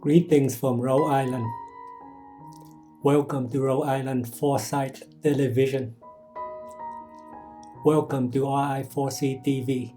Greetings from Rhode Island. Welcome to Rhode Island Foresight Television. Welcome to Ri4CTV,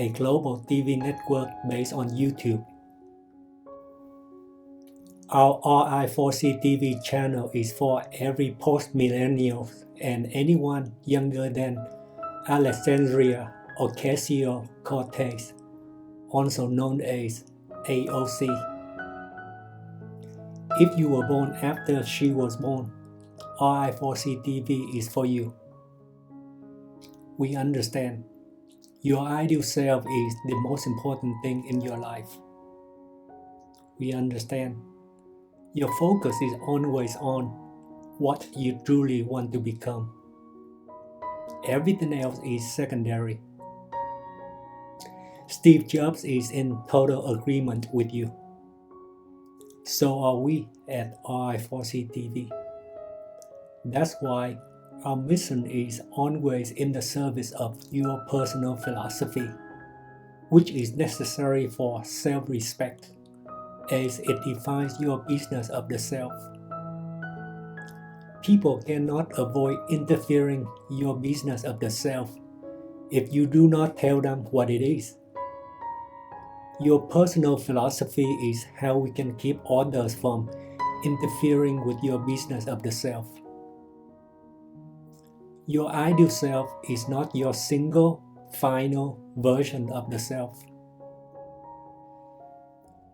a global TV network based on YouTube. Our Ri4CTV channel is for every post-millenials and anyone younger than Alexandria Ocasio-Cortez, also known as AOC. If you were born after she was born, Ri4CTV is for you. We understand your ideal self is the most important thing in your life. We understand your focus is always on what you truly want to become. Everything else is secondary. Steve Jobs is in total agreement with you. So are we at Ri4CTV. That's why our mission is always in the service of your personal philosophy, which is necessary for self-respect, as it defines your business of the self. People cannot avoid interfering your business of the self if you do not tell them what it is. Your personal philosophy is how we can keep others from interfering with your business of the self. Your ideal self is not your single, final version of the self.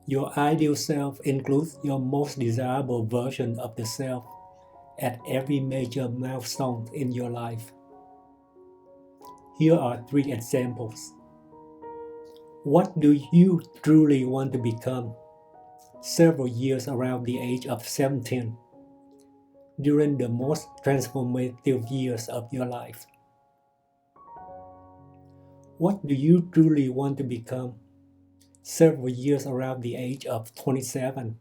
Your ideal self includes your most desirable version of the self at every major milestone in your life. Here are 3 examples. What do you truly want to become several years around the age of 17, during the most transformative years of your life? What do you truly want to become several years around the age of 27,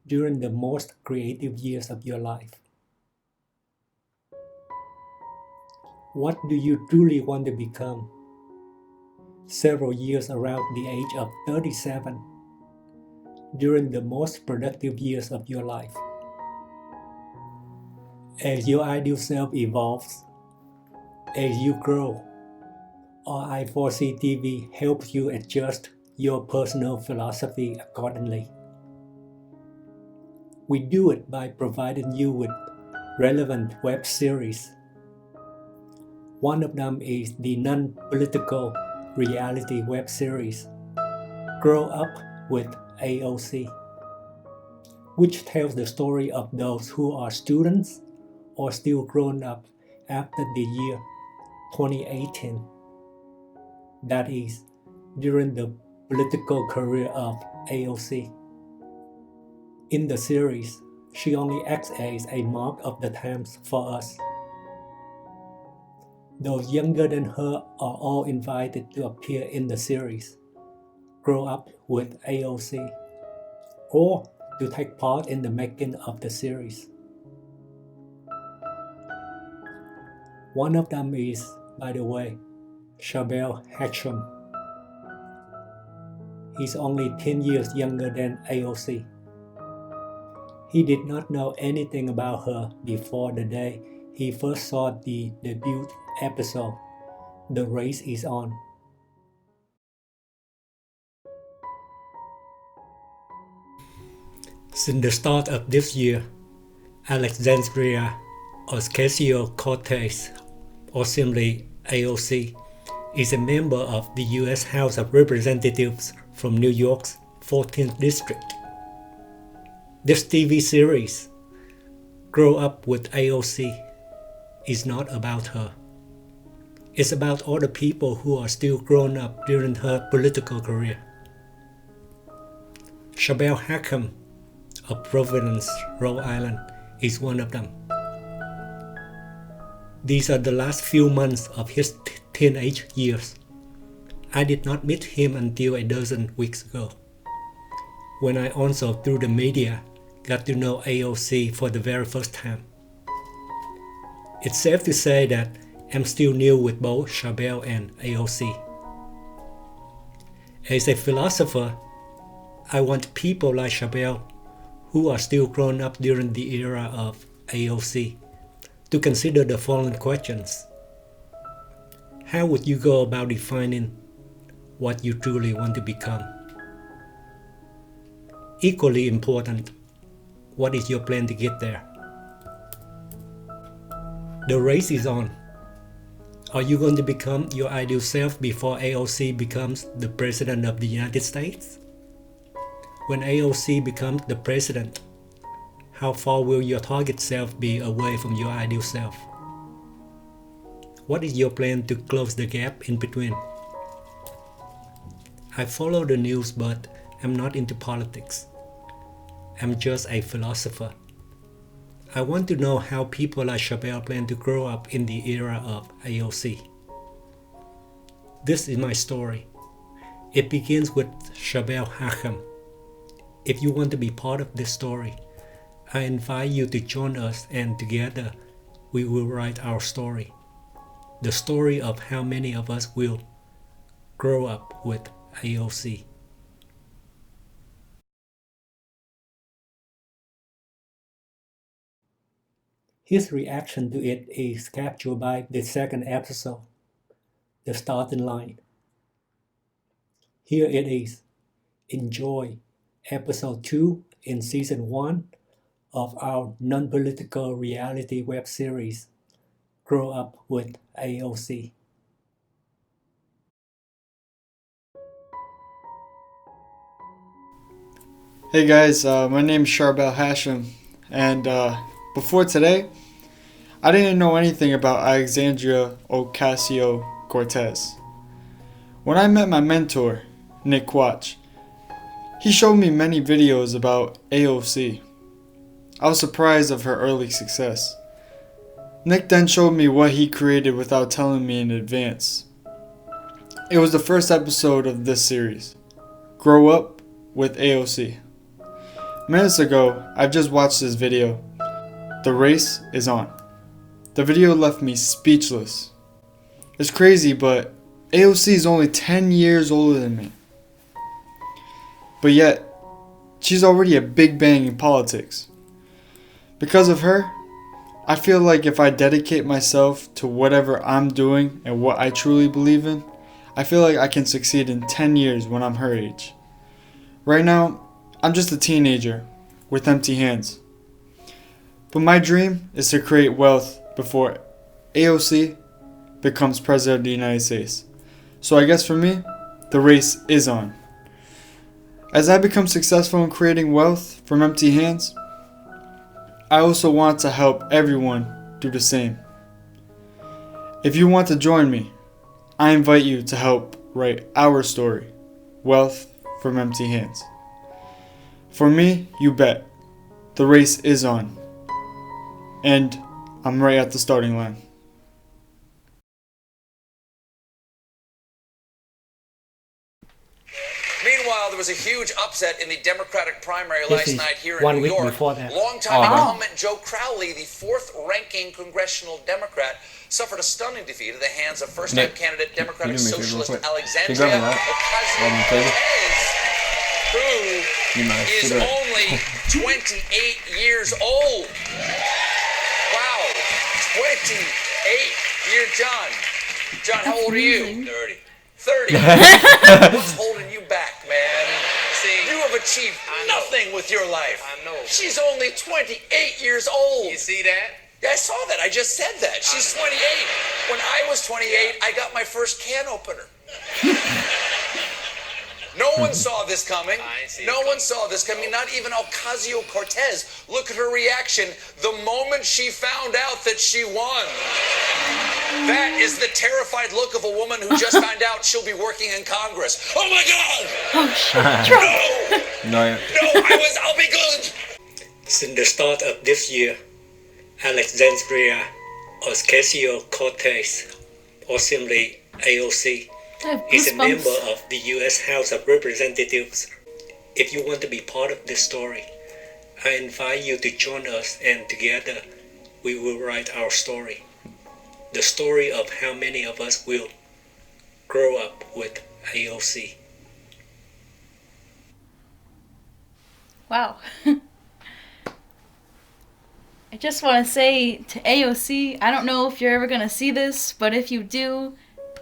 during the most creative years of your life? What do you truly want to become several years around the age of 37, during the most productive years of your life? As your ideal self evolves, as you grow, Ri4CTV helps you adjust your personal philosophy accordingly. We do it by providing you with relevant web series. One of them is the non-political reality web series, Grow Up with AOC, which tells the story of those who are students or still grown up after the year 2018. That is, during the political career of AOC. In the series, she only acts as a mark of the times for us. Those younger than her are all invited to appear in the series, Grow Up with AOC, or to take part in the making of the series. One of them is, by the way, Shabelle Hatcham. He's only 10 years younger than AOC. He did not know anything about her before the day he first saw the debut episode, The Race is On. Since the start of this year, Alexandria Ocasio-Cortez, or simply AOC, is a member of the U.S. House of Representatives from New York's 14th District. This TV series, Grow Up with AOC, is not about her. It's about all the people who are still grown up during her political career. Shabelle Hatcham of Providence, Rhode Island, is one of them. These are the last few months of his teenage years. I did not meet him until a dozen weeks ago, when I also, through the media, got to know AOC for the very first time. It's safe to say that I'm still new with both Shabelle and AOC. As a philosopher, I want people like Chabelle, who are still grown up during the era of AOC, to consider the following questions. How would you go about defining what you truly want to become? Equally important, what is your plan to get there? The race is on. Are you going to become your ideal self before AOC becomes the President of the United States? When AOC becomes the President, how far will your target self be away from your ideal self? What is your plan to close the gap in between? I follow the news, but I'm not into politics. I'm just a philosopher. I want to know how people like Chabelle plan to grow up in the era of AOC. This is my story. It begins with Chabelle Hachem. If you want to be part of this story, I invite you to join us, and together we will write our story. The story of how many of us will grow up with AOC. His reaction to it is captured by the second episode, The Starting Line. Here it is. Enjoy episode 2 in season 1 of our non-political reality web series, Grow Up with AOC. Hey guys, my name's Charbel Hashem, and before today, I didn't know anything about Alexandria Ocasio-Cortez. When I met my mentor, Nick Quach, he showed me many videos about AOC. I was surprised of her early success. Nick then showed me what he created without telling me in advance. It was the first episode of this series, Grow Up with AOC. Minutes ago, I've just watched this video. The race is on. The video left me speechless. It's crazy, but AOC is only 10 years older than me. But yet, she's already a big bang in politics. Because of her, I feel like if I dedicate myself to whatever I'm doing and what I truly believe in, I feel like I can succeed in 10 years when I'm her age. Right now, I'm just a teenager with empty hands. But my dream is to create wealth before AOC becomes President of the United States. So I guess for me, the race is on. As I become successful in creating wealth from empty hands, I also want to help everyone do the same. If you want to join me, I invite you to help write our story, Wealth from Empty Hands. For me, you bet, the race is on. And I'm right at the starting line. Meanwhile, there was a huge upset in the Democratic primary last night here in New York. Longtime incumbent Joe Crowley, the fourth-ranking congressional Democrat, suffered a stunning defeat at the hands of first-time candidate Democratic Socialist Alexandria Ocasio-Cortez, who is only 28 years old. Wow, 28-year John, how old are you? 30. What's holding you back, man? See, you have achieved nothing with your life. I know. She's only 28 years old. You see that? Yeah, I saw that. I just said that. She's 28. When I was 28, I got my first can opener. No one saw this coming. No one saw this coming. Not even Ocasio-Cortez. Look at her reaction the moment she found out that she won. That is the terrified look of a woman who just found out she'll be working in Congress. Oh my God! No, I'll be good. Since the start of this year, Alexandria Ocasio-Cortez, or simply AOC, is a member of the U.S. House of Representatives. If you want to be part of this story, I invite you to join us, and together we will write our story. The story of how many of us will grow up with AOC. Wow. I just want to say to AOC, I don't know if you're ever going to see this, but if you do,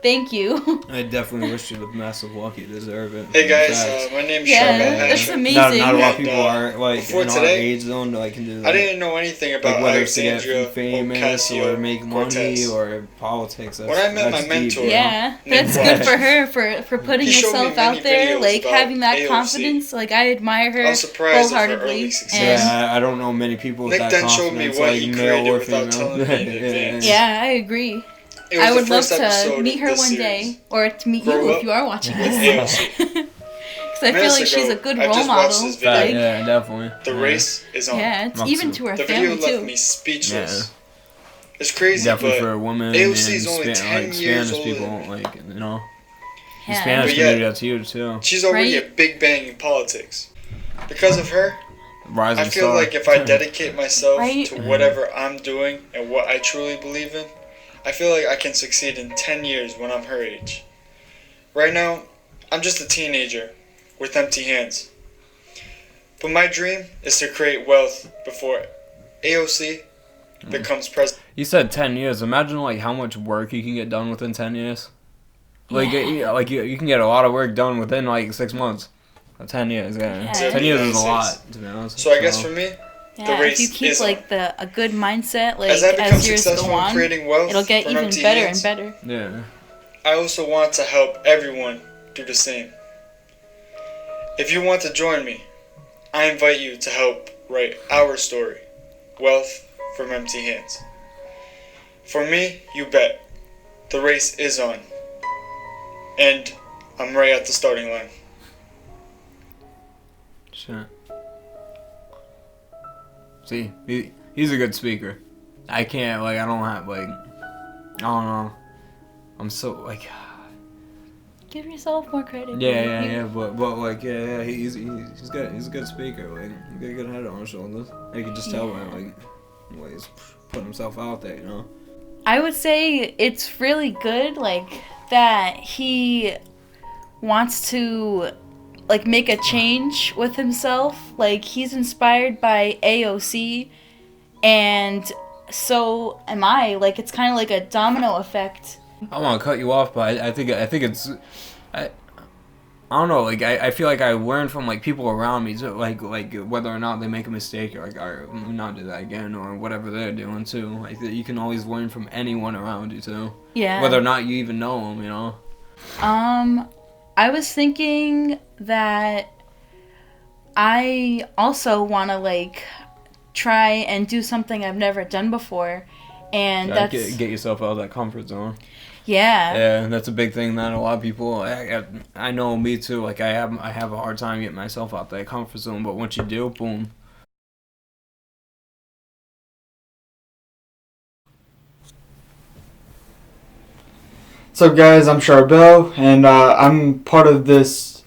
thank you. I definitely wish you the massive luck. You deserve it. Hey guys, my name's Yeah, Charbel that's Hashem. amazing. Not a lot of And, people are like before in our today, age zone like can do that. I didn't know anything about like whether it's to get Alexandria famous or make money Ocasio-Cortez. or politics. When I met my mentor, Yeah, Nick that's White. good for her for putting He showed me herself many out there, videos like about having that AOC. confidence. Like I admire her I was surprised at her early wholeheartedly. success. And Yeah, I don't know many people with Nick that then showed me confidence, what like he male created or without female. telling me in advance. yeah, I agree. It was I the would love first episode to meet of her this one series. day, or to meet Grow you up if you are watching with this. AOC. Because I feel Minutes like she's a ago, good I role just watched model. this video. Like, Yeah, definitely. The race is on. yeah, it's Must even have. to her The video family left too. me speechless. Yeah. It's crazy, Definitely but for a woman AOC and is only 10 years Spanish older people, than me. like you know, the Yeah. Spanish But yet- community that's huge too. she's already Right? a big bang in politics. Because of her, Rising I feel star. like if I dedicate myself Right? to whatever I'm doing and what I truly believe in, I feel like I can succeed in 10 years when I'm her age. Right now, I'm just a teenager with empty hands. But my dream is to create wealth before AOC becomes president. You said 10 years. Imagine like how much work you can get done within 10 years. Like you can get a lot of work done within like 6 months. 10 years, yeah. Yeah. 10 years is a 6. lot, to be honest. So I guess for me, Yeah, race if you keep is like a good mindset, like as I become as years go successful in on, creating wealth it'll get from even empty better hands, and better. Yeah. I also want to help everyone do the same. If you want to join me, I invite you to help write our story, Wealth from Empty Hands. For me, you bet, the race is on. And I'm right at the starting line. Sure. See, he's a good speaker. I can't, like, I don't have, like, I don't know. I'm so, like, Give yourself more credit. yeah, but like, yeah, he's good. He's a good speaker. Like, he got a good head on his shoulders. You can just tell when, like, he's putting himself out there, you know. I would say it's really good, like, that he wants to, like, make a change with himself. Like, he's inspired by AOC, and so am I. Like, it's kind of like a domino effect. I want to cut you off, but I think it's, I don't know. Like I feel like I learn from like people around me, too, like whether or not they make a mistake or like, all right, let me not do that again or whatever they're doing too. Like you can always learn from anyone around you too. Yeah. Whether or not you even know them, you know. I was thinking that I also want to like try and do something I've never done before, and Yeah, that's get yourself out of that comfort zone. yeah. Yeah, that's a big thing that a lot of people. I know me too. Like I have a hard time getting myself out that comfort zone, but once you do, boom. What's up, guys? I'm Charbel, and I'm part of this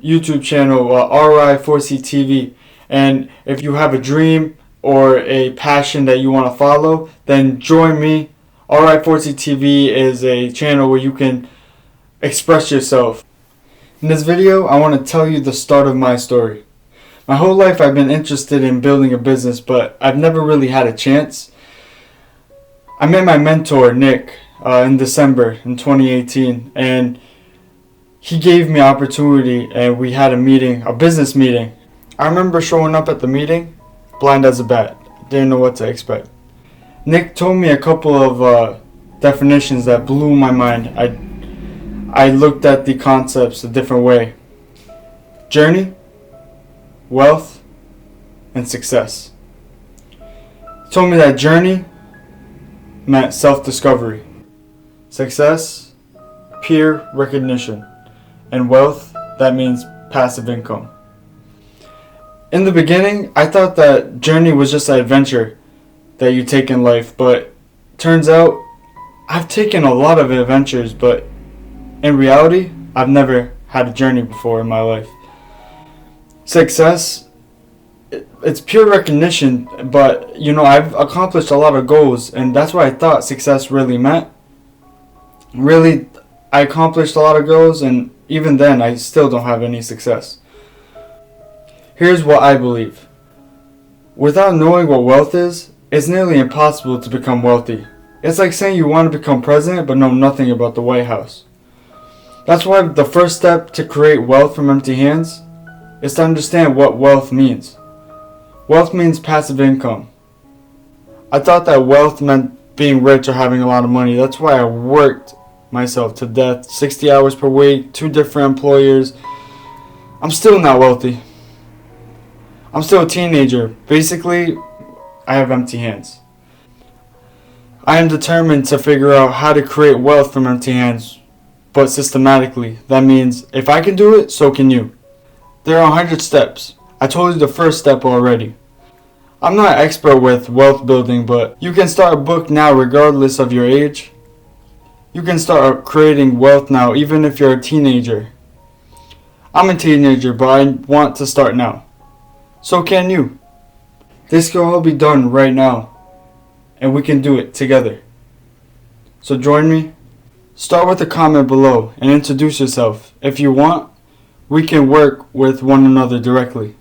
YouTube channel, Ri4CTV. And if you have a dream or a passion that you want to follow, then join me. Ri4CTV is a channel where you can express yourself. In this video, I want to tell you the start of my story. My whole life I've been interested in building a business, but I've never really had a chance. I met my mentor, Nick, in December in 2018, and he gave me opportunity, and we had a business meeting. I remember showing up at the meeting, blind as a bat, didn't know what to expect. Nick told me a couple of definitions that blew my mind. I looked at the concepts a different way. Journey, wealth, and success. He told me that journey meant self-discovery. Success, peer recognition, and wealth, that means passive income. In the beginning, I thought that journey was just an adventure that you take in life, but turns out I've taken a lot of adventures, but in reality, I've never had a journey before in my life. Success, it's pure recognition, but I've accomplished a lot of goals, and that's what I thought success really meant. Really, I accomplished a lot of goals, and even then I still don't have any success. Here's what I believe. Without knowing what wealth is, it's nearly impossible to become wealthy. It's like saying you want to become president but know nothing about the White House. That's why the first step to create wealth from empty hands is to understand what wealth means. Wealth means passive income. I thought that wealth meant being rich or having a lot of money. That's why I worked myself to death, 60 hours per week, 2 different employers. I'm still not wealthy. I'm still a teenager. Basically, I have empty hands. I am determined to figure out how to create wealth from empty hands, but systematically. That means if I can do it, so can you. There are 100 steps. I told you the first step already. I'm not an expert with wealth building, but you can start a book now regardless of your age. You can start creating wealth now even if you're a teenager. I'm a teenager, but I want to start now. So can you. This can all be done right now, and we can do it together. So join me. Start with a comment below and introduce yourself. If you want, we can work with one another directly.